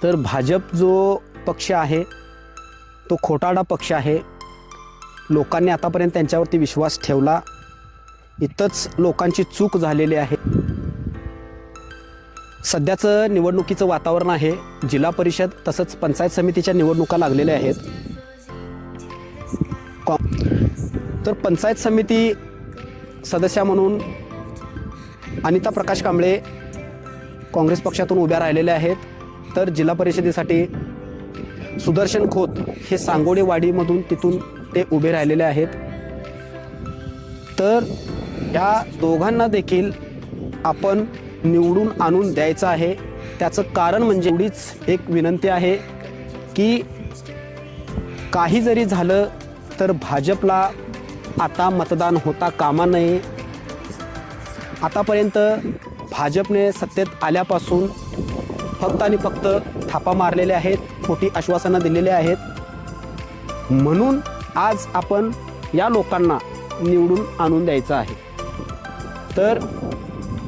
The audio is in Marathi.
तर भाजप जो पक्ष आहे तो खोटारडा पक्ष आहे. लोकांनी आतापर्यंत त्यांच्यावरती विश्वास ठेवला, इथंच लोकांची चूक झालेली आहे. सध्याचं निवडणुकीचं वातावरण आहे. जिल्हा परिषद तसंच पंचायत समितीच्या निवडणुका लागलेल्या आहेत. तर पंचायत समिती सदस्या म्हणून अनिता प्रकाश कांबळे काँग्रेस पक्षातून उभ्या राहिलेल्या आहेत. तर जिल्हा परिषदेसाठी सुदर्शन खोत हे सांगोडेवाडीमधून तिथून ते उभे राहिलेले आहेत. तर या दोघांना देखील आपण निवडून आणून द्यायचं आहे. त्याचं कारण म्हणजे एवढीच एक विनंती आहे की काही जरी झालं तर भाजपला आता मतदान होता कामा नये. आतापर्यंत भाजपने सत्तेत आल्यापासून फक्त आणि फक्त थापा मारलेल्या आहेत, खोटी आश्वासनं दिलेली आहेत. म्हणून आज आपण या लोकांना निवडून आणून द्यायचं आहे. तर